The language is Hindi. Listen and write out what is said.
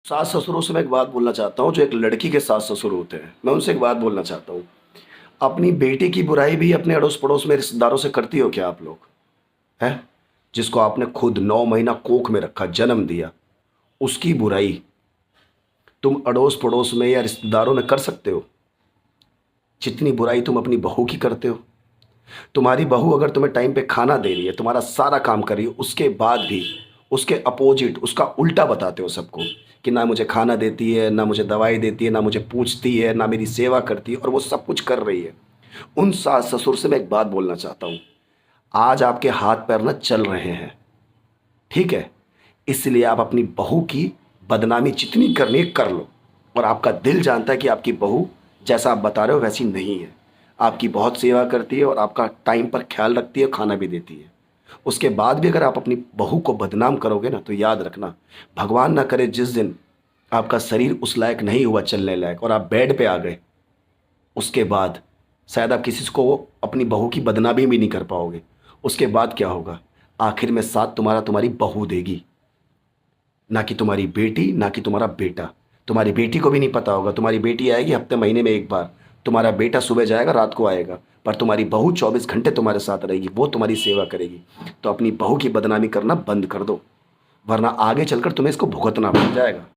सास ससुरों से मैं एक बात बोलना चाहता हूँ, जो एक लड़की के सास ससुर होते हैं, मैं उनसे एक बात बोलना चाहता हूँ। अपनी बेटी की बुराई भी अपने अड़ोस पड़ोस में रिश्तेदारों से करती हो क्या आप लोग? हैं? जिसको आपने खुद 9 महीना कोख में रखा, जन्म दिया, उसकी बुराई तुम अड़ोस पड़ोस में या रिश्तेदारों में कर सकते हो? जितनी बुराई तुम अपनी बहू की करते हो। तुम्हारी बहू अगर तुम्हें टाइम पे खाना दे रही है, तुम्हारा सारा काम कर रही है, उसके बाद भी उसके अपोजिट, उसका उल्टा बताते हो सबको कि ना मुझे खाना देती है, ना मुझे दवाई देती है, ना मुझे पूछती है, ना मेरी सेवा करती है, और वो सब कुछ कर रही है। उन सास ससुर से मैं एक बात बोलना चाहता हूँ। आज आपके हाथ पैर ना चल रहे हैं, ठीक है? इसलिए आप अपनी बहू की बदनामी जितनी करनी है कर लो। और आपका दिल जानता है कि आपकी बहू जैसा आप बता रहे हो वैसी नहीं है। आपकी बहुत सेवा करती है और आपका टाइम पर ख्याल रखती है, खाना भी देती है। उसके बाद भी अगर आप अपनी बहू को बदनाम करोगे ना, तो याद रखना, भगवान ना करे जिस दिन आपका शरीर उस लायक नहीं हुआ, चलने लायक, और आप बेड पे आ गए, उसके बाद शायद आप किसी को अपनी बहू की बदनामी भी नहीं कर पाओगे। उसके बाद क्या होगा? आखिर में साथ तुम्हारा तुम्हारी बहू देगी, ना कि तुम्हारी बेटी, ना कि तुम्हारा बेटा। तुम्हारी बेटी को भी नहीं पता होगा, तुम्हारी बेटी आएगी हफ्ते महीने में एक बार, तुम्हारा बेटा सुबह जाएगा रात को आएगा, पर तुम्हारी बहू 24 घंटे तुम्हारे साथ रहेगी, वो तुम्हारी सेवा करेगी। तो अपनी बहू की बदनामी करना बंद कर दो, वरना आगे चलकर तुम्हें इसको भुगतना पड़ जाएगा।